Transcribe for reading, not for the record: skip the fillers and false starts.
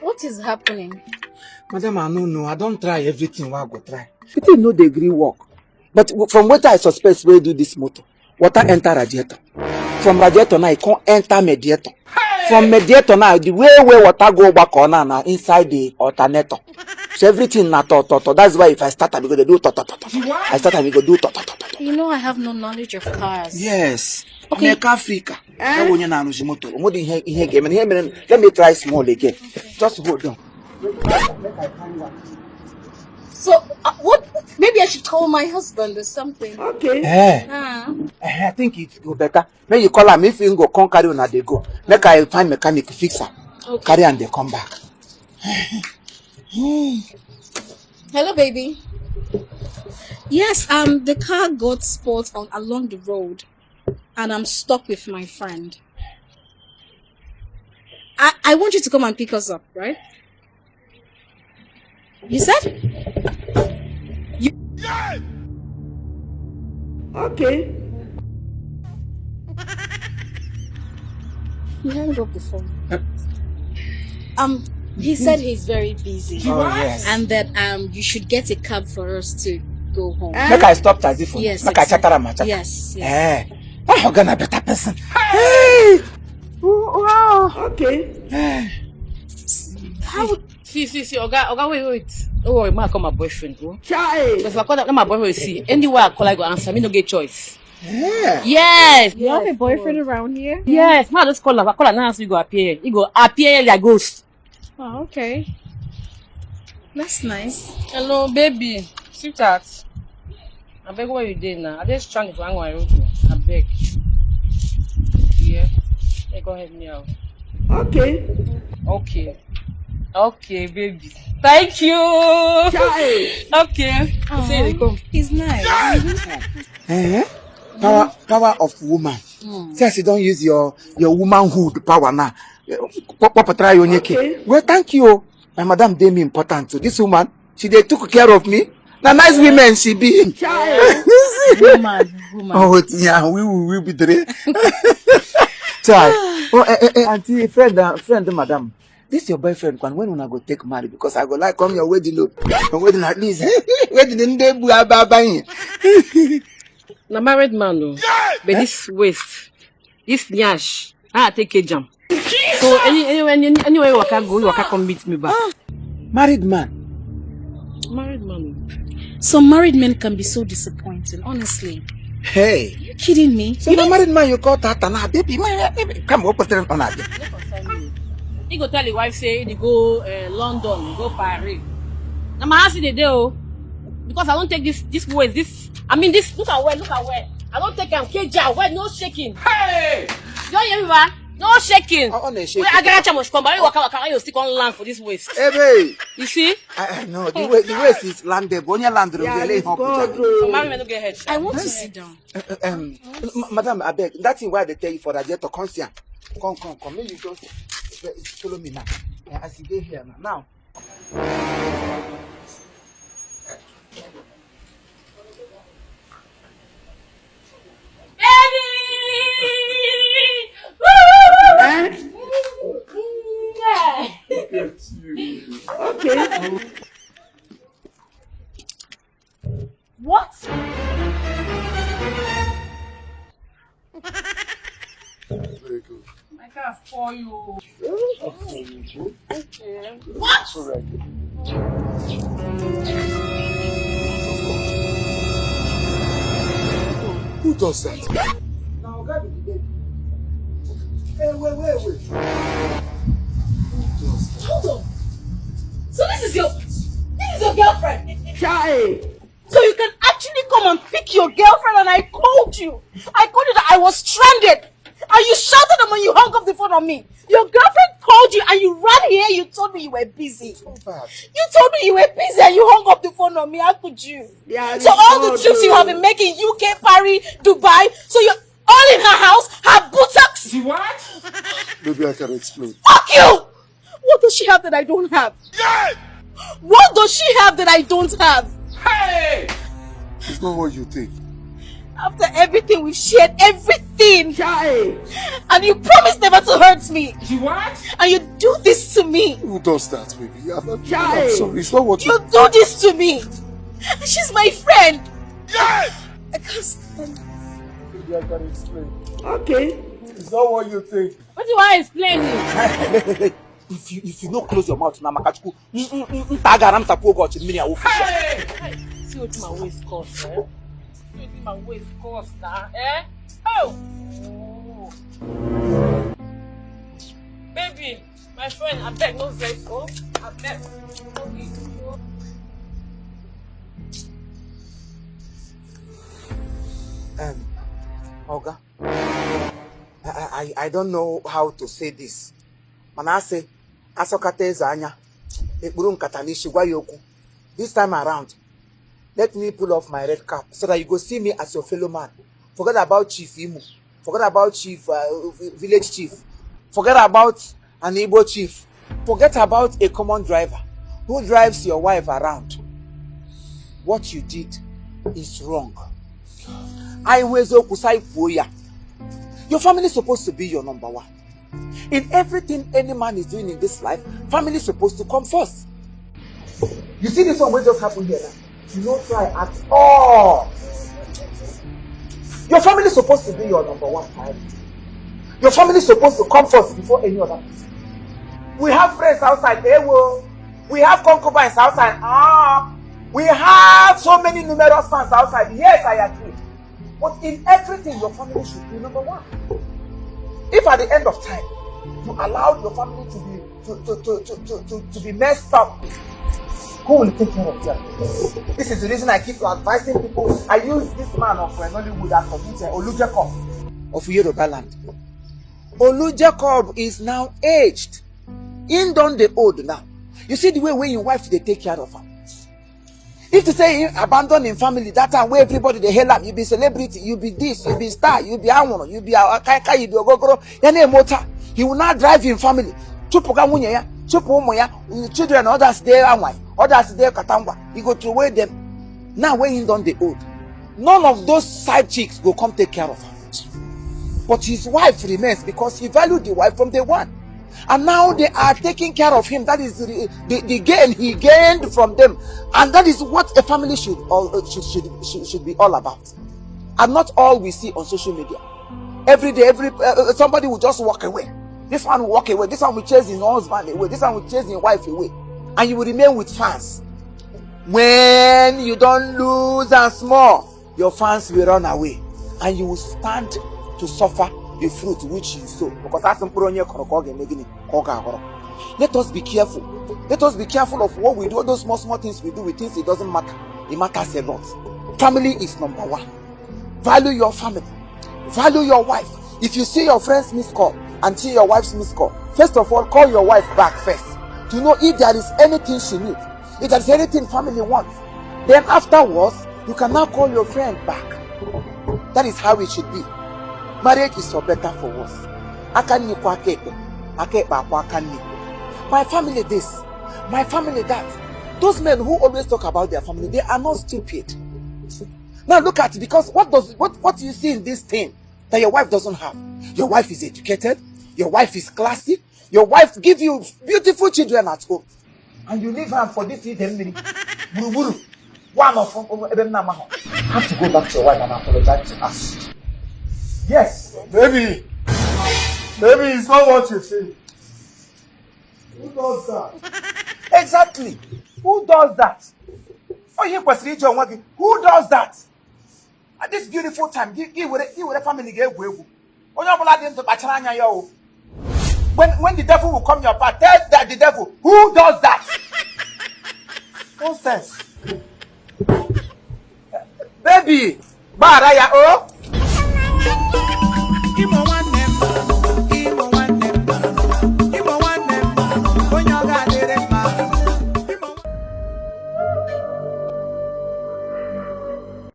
What is happening? Madam, I know. I don't try everything I go try. It is no degree work. But from what I suspect we do this motor, water enter radiator. From radiator now, it can't enter mediator. Hey! From mediator now, the way water go back on now inside the alternator. So everything na to. That's why if I start, I'm going to do to. I start, I'm going to do to. You know I have no knowledge of cars. Yes. Okay. Africa. Let me try small again. Okay. Just hold on. So, what? Maybe I should call my husband or something. Okay. I think it's go better. When you call him, if you go, come carry on, they go. Make I find mechanic fixer. Okay. Carry and they come back. Hello, baby. Yes, the car got spots along the road, and I'm stuck with my friend. I want you to come and pick us up, right? You said? Yeah! Okay. He hung up the phone. He said he's very busy. Oh, yes. And that you should get a cab for us to go home. Make I stop taxi phone. Yes. Make Exactly. I chatara. Yes. I'm gonna be a better person. Hey! Wow. Okay. How? See. Oga, wait. Oh, I call my boyfriend. Child. If I call that my boyfriend, see. Anywhere I call, I go answer. Me no get choice. Yeah. Yes. You have a boyfriend around here? Yes. Man, just call her. I call her now. So you go appear. You go appear like ghost. Oh, okay. That's nice. Hello, baby. Sweetheart. I beg what you did now. I just trying to hang my road. I beg. Yeah. Hey, go ahead me out. Okay. Okay, baby. Thank you. Okay. See you come. He's nice. Power of woman. Since you don't use your womanhood power now. Papa try on your cake. Well, thank you. My madam did me important too. This woman, they took care of me. Now nice women she be. Woman. Oh yeah, we will be there. Child. Auntie, friend, madam. This your boyfriend. When I go take marry because I go like come your wedding look. Wedding at least. Wedding in the buy. Na married man no. But this waist, this nyash, I take a jump. So anyway, you can come meet me back. Married man. Some married men can be so disappointing, honestly. Hey. Are you kidding me? So the married man you call Tatana, baby, come up with on that. He go tell the wife say they go London, go Paris. Now my house they do because I don't take this waist. This look at where. I don't take him keja where no shaking. Hey! You hear me, man? No shaking. Where I get a must come, but you stick on land for this waist. Hey, babe. You see? I know the waist is landed. When you land, so marry me no get head. I want to sit down. Madam, I beg. That's why they tell you for radiator conscience. Come. Maybe you just follow me now. As you get here now. Okay. What? Very good. I can't spoil you. Okay. What? Who does that? Now, God, hey, wait. Hold on. So this is your girlfriend? Child. So you can actually come and pick your girlfriend, and I called you that I was stranded. And you shouted at me when you hung up the phone on me. Your girlfriend called you and you ran here, you told me you were busy. So bad. You told me you were busy and you hung up the phone on me. How could you? Yeah, so all the trips you have been making, UK, Paris, Dubai, so you're all in her house, her buttocks. What? Maybe I can explain. Fuck you! What does she have that I don't have? Yeah! What does she have that I don't have? Hey! It's not what you think. After everything we've shared, everything. Chai! And you promised never to hurt me. You what? And you do this to me. Who does that, baby? I'm Chai! sorry. It's not what You do this to me. She's my friend. Yes! I can't stand it. Maybe I can explain. Okay. It's not what you think. What do I explain you? If you don't close your mouth now, Makachuku, tagaram tapu got in mini. See what my waist cost, eh? See what my waist cost now, eh? Oh! Baby, my friend, I beg no vex, oh. I beg. Oga, I don't know how to say this. Manase, asokate zanya, ekburu nkata nishi gwa yoku. This time around, let me pull off my red cap so that you go see me as your fellow man. Forget about Chief Imo. Forget about Chief, village chief. Forget about an Igbo chief. Forget about a common driver who drives your wife around. What you did is wrong. Your family is supposed to be your number one. In everything any man is doing in this life, family is supposed to come first. You see this one what just happened here now? You don't try at all. Your family is supposed to be your number one priority. Your family is supposed to come first before any other person. We have friends outside. We have concubines outside. We have so many numerous fans outside. Yes, I agree. But in everything, your family should be number one. If at the end of time, you allow your family to be messed up, who will take care of them? This is the reason I keep advising people. I use this man of Nollywood as Olu Jacob of Yoruba land. Olu Jacob is now aged. In done the old now. You see the way when your wife they take care of her. If to say abandon in family, that time where everybody they hail up, you be celebrity, you be this, you be star, you be awono, you be a kaika, you be a gogoro, your motor. He will not drive in family. Chupukamunya, Chupumoya, children, others there anwai, others there katangwa. He go to away them. Now when he done the old, none of those side chicks go come take care of her. But his wife remains because he valued the wife from day one. And now they are taking care of him. That is the gain he gained from them. And that is what a family should be all about. And not all we see on social media. Every day, somebody will just walk away. This one will walk away. This one will chase his husband away. This one will chase his wife away. And you will remain with fans. When you don't lose and small, your fans will run away. And you will stand to suffer the fruit which you sow. Because that's let us be careful. Let us be careful of what we do. All those small things we do, we think it doesn't matter. It matters a lot. Family is number one. Value your family. Value your wife. If you see your friend's missed call and see your wife's missed call, first of all, call your wife back first to know if there is anything she needs, if there is anything family wants. Then afterwards, you can now call your friend back. That is how it should be. Marriage is for better, for worse. My family this, my family that. Those men who always talk about their family, they are not stupid. Now look at it, because what do you see in this thing that your wife doesn't have? Your wife is educated, your wife is classy, your wife gives you beautiful children at home. And you leave her for this one of them have to go back to your wife and apologize to us. Yes. Maybe it's not what you say. Who does that? Exactly. Who does that? Who does that? At this beautiful time, give a family get when the devil will come your path, tell that the devil, who does that? Nonsense. Baby, Baraya, oh.